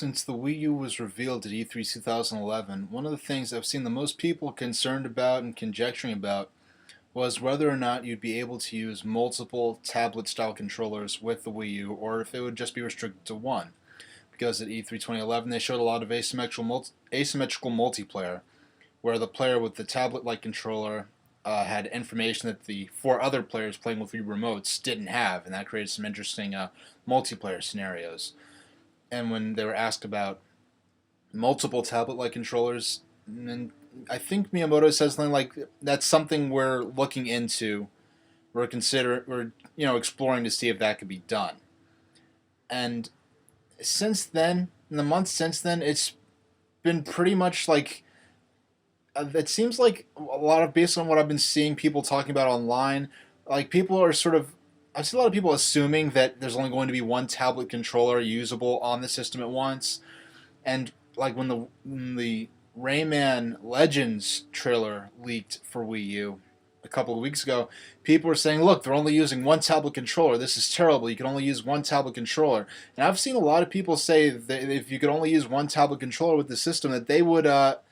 Since the Wii U was revealed at E3 2011, one of the things I've seen the most people concerned about and conjecturing about was whether or not you'd be able to use multiple tablet-style controllers with the Wii U, or if it would just be restricted to one. Because at E3 2011 they showed a lot of asymmetrical multiplayer, where the player with the tablet-like controller had information that the four other players playing with Wii remotes didn't have, and that created some interesting multiplayer scenarios. And when they were asked about multiple tablet-like controllers, and I think Miyamoto says something like that's something we're looking into. We're exploring to see if that could be done. And since then, in the months since then, it's been pretty much like it seems like a lot of, based on what I've been seeing people talking about online, like people are sort of, I've seen a lot of people assuming that there's only going to be one tablet controller usable on the system at once. And like when the Rayman Legends trailer leaked for Wii U a couple of weeks ago, people were saying, "Look, they're only using one tablet controller. This is terrible. You can only use one tablet controller." And I've seen a lot of people say that if you could only use one tablet controller with the system, that they would that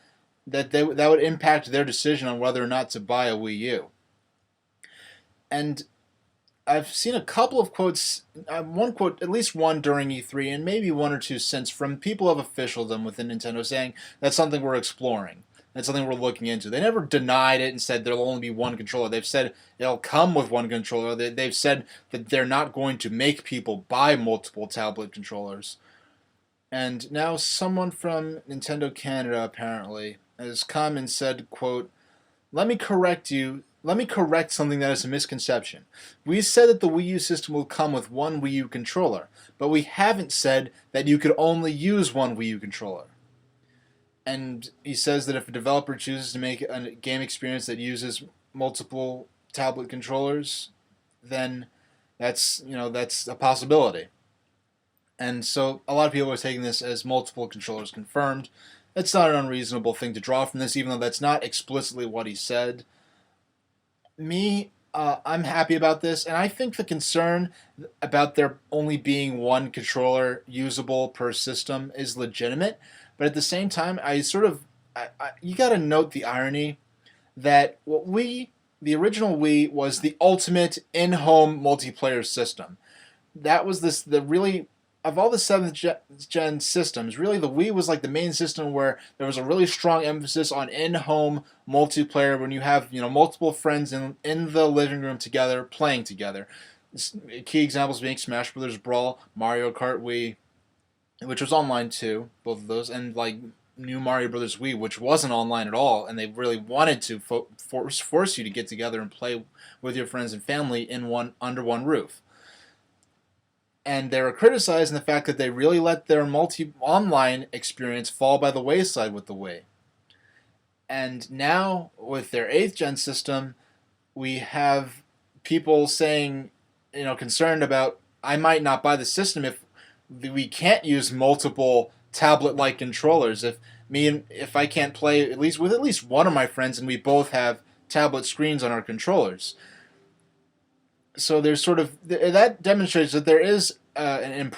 would impact their decision on whether or not to buy a Wii U. And I've seen a couple of quotes, one quote, at least one during E3, and maybe one or two since, from people of officialdom within Nintendo saying that's something we're exploring. That's something we're looking into. They never denied it and said there'll only be one controller. They've said it'll come with one controller. They've said that they're not going to make people buy multiple tablet controllers. And now someone from Nintendo Canada apparently has come and said, quote, let me correct you. Let me correct something that is a misconception. We said that the Wii U system will come with one Wii U controller, but we haven't said that you could only use one Wii U controller. And he says that if a developer chooses to make a game experience that uses multiple tablet controllers, then that's a possibility. And so a lot of people are taking this as multiple controllers confirmed. It's not an unreasonable thing to draw from this, even though that's not explicitly what he said. I'm happy about this, and I think the concern about there only being one controller usable per system is legitimate. But at the same time, you got to note the irony that the original Wii was the ultimate in-home multiplayer system. That was the really, of all the seventh gen systems, really the Wii was like the main system where there was a really strong emphasis on in-home multiplayer when you have multiple friends in the living room together playing together. Key examples being Smash Brothers Brawl, Mario Kart Wii, which was online too, both of those, and like New Mario Brothers Wii, which wasn't online at all, and they really wanted to force you to get together and play with your friends and family under one roof. And they were criticizing the fact that they really let their online experience fall by the wayside with the Wii. And now, with their 8th gen system, we have people saying, concerned about, I might not buy the system if we can't use multiple tablet-like controllers. If I can't play with at least one of my friends and we both have tablet screens on our controllers. So there's sort of that demonstrates that there is an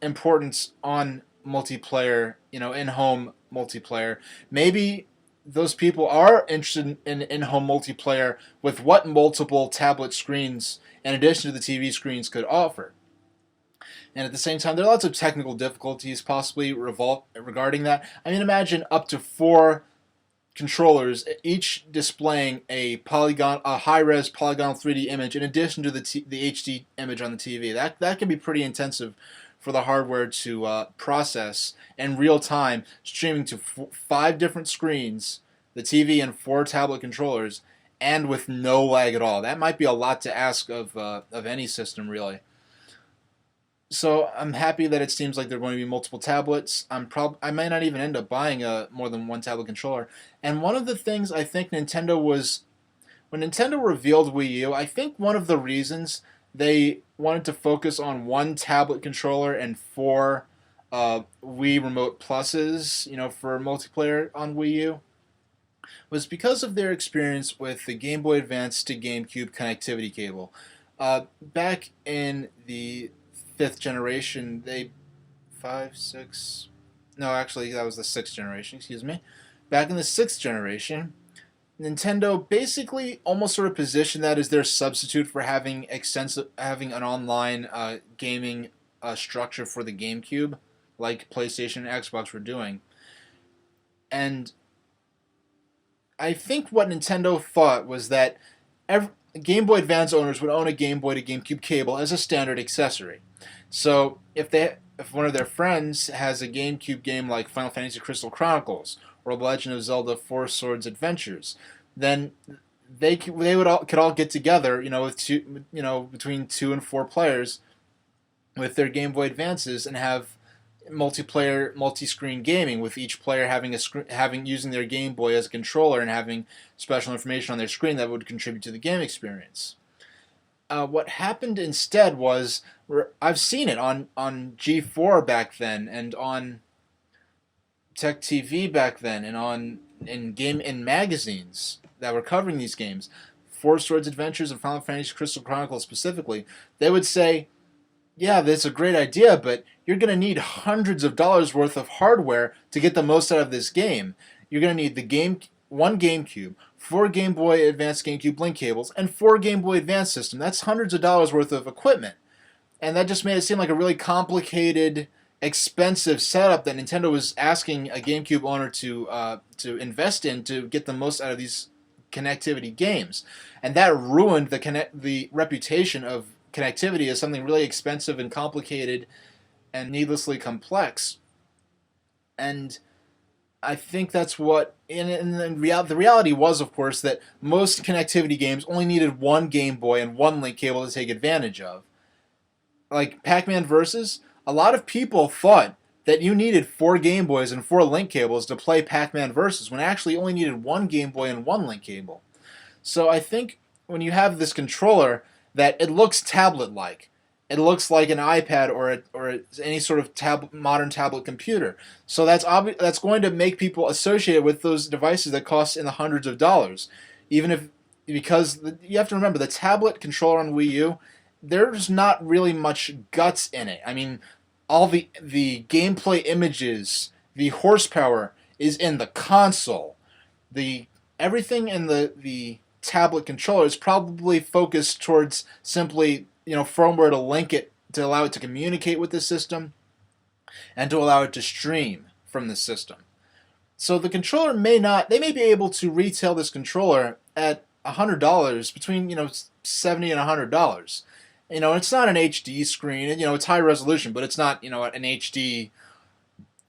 importance on multiplayer, in-home multiplayer. Maybe those people are interested in in-home multiplayer with what multiple tablet screens, in addition to the TV screens, could offer. And at the same time, there are lots of technical difficulties possibly regarding that. I mean, imagine up to 4 controllers, each displaying a high-res polygonal 3D image in addition to the HD image on the TV. That can be pretty intensive for the hardware to process in real time, streaming to 5 different screens, the TV and 4 tablet controllers, and with no lag at all. That might be a lot to ask of any system, really. So I'm happy that it seems like there are going to be multiple tablets. I might not even end up buying more than one tablet controller. And one of the things I think when Nintendo revealed Wii U, I think one of the reasons they wanted to focus on one tablet controller and 4 Wii Remote Pluses, for multiplayer on Wii U, was because of their experience with the Game Boy Advance to GameCube connectivity cable. Back in the 5th generation, they five, six. No, actually, that was the sixth generation. Excuse me. Back in the sixth generation, Nintendo basically almost sort of positioned that as their substitute for having an online gaming structure for the GameCube, like PlayStation and Xbox were doing. And I think what Nintendo thought was that every, Game Boy Advance owners would own a Game Boy to GameCube cable as a standard accessory. So if one of their friends has a GameCube game like Final Fantasy Crystal Chronicles or Legend of Zelda: Four Swords Adventures, then could all get together, with between 2 and 4 players with their Game Boy Advances and have multiplayer, multi-screen gaming with each player having using their Game Boy as a controller and having special information on their screen that would contribute to the game experience. What happened instead was, I've seen it on G4 back then, and on Tech TV back then, and in magazines that were covering these games, Four Swords Adventures and Final Fantasy Crystal Chronicles specifically. They would say, yeah, that's a great idea, but you're going to need hundreds of dollars worth of hardware to get the most out of this game. You're going to need one GameCube, 4 Game Boy Advance GameCube link cables, and 4 Game Boy Advance system. That's hundreds of dollars worth of equipment. And that just made it seem like a really complicated, expensive setup that Nintendo was asking a GameCube owner to invest in to get the most out of these connectivity games. And that ruined the reputation of connectivity as something really expensive and complicated and needlessly complex. And I think that's what, the reality was, of course, that most connectivity games only needed one Game Boy and one link cable to take advantage of. Like Pac-Man Versus, a lot of people thought that you needed 4 Game Boys and 4 link cables to play Pac-Man Versus, when actually you only needed one Game Boy and one link cable. So I think when you have this controller that it looks tablet-like, it looks like an iPad or any sort of modern tablet computer. So that's going to make people associate it with those devices that cost in the hundreds of dollars, because you have to remember the tablet controller on Wii U, there's not really much guts in it. I mean, all the gameplay images, the horsepower is in the console. Everything in the tablet controller is probably focused towards simply firmware to link it, to allow it to communicate with the system and to allow it to stream from the system. So the controller may be able to retail this controller at $100, between $70 and $100. It's not an HD screen, it's high resolution, but it's not an HD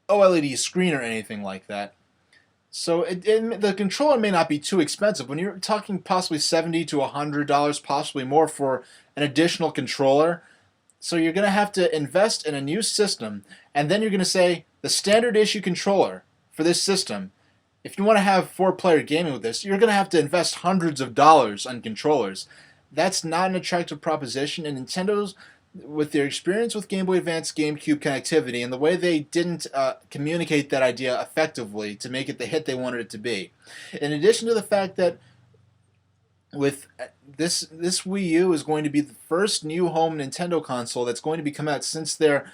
OLED screen or anything like that. So the controller may not be too expensive. When you're talking possibly $70 to $100, possibly more, for an additional controller, so you're going to have to invest in a new system, and then you're going to say the standard issue controller for this system, if you want to have 4-player gaming with this, you're going to have to invest hundreds of dollars on controllers. That's not an attractive proposition, and Nintendo's, with their experience with Game Boy Advance GameCube connectivity and the way they didn't communicate that idea effectively to make it the hit they wanted it to be. In addition to the fact that with this Wii U is going to be the first new home Nintendo console that's going to be come out since their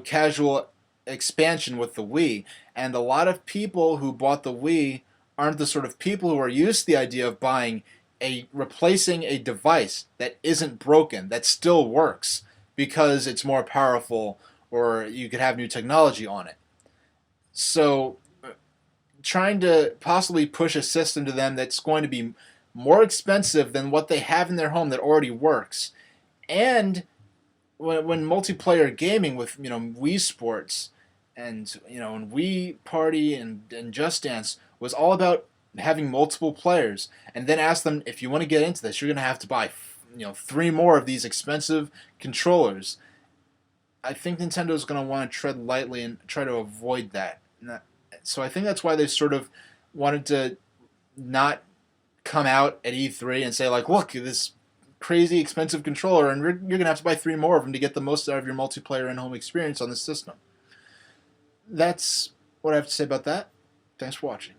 casual expansion with the Wii, and a lot of people who bought the Wii aren't the sort of people who are used to the idea of replacing a device that isn't broken, that still works because it's more powerful or you could have new technology on it. So trying to possibly push a system to them that's going to be more expensive than what they have in their home that already works, and when multiplayer gaming with Wii Sports and and Wii Party and Just Dance was all about having multiple players, and then ask them, if you want to get into this, you're going to have to buy 3 more of these expensive controllers. I think Nintendo's going to want to tread lightly and try to avoid that. So I think that's why they sort of wanted to not come out at E3 and say, like, look, this crazy expensive controller, and you're going to have to buy 3 more of them to get the most out of your multiplayer in-home experience on the system. That's what I have to say about that. Thanks for watching.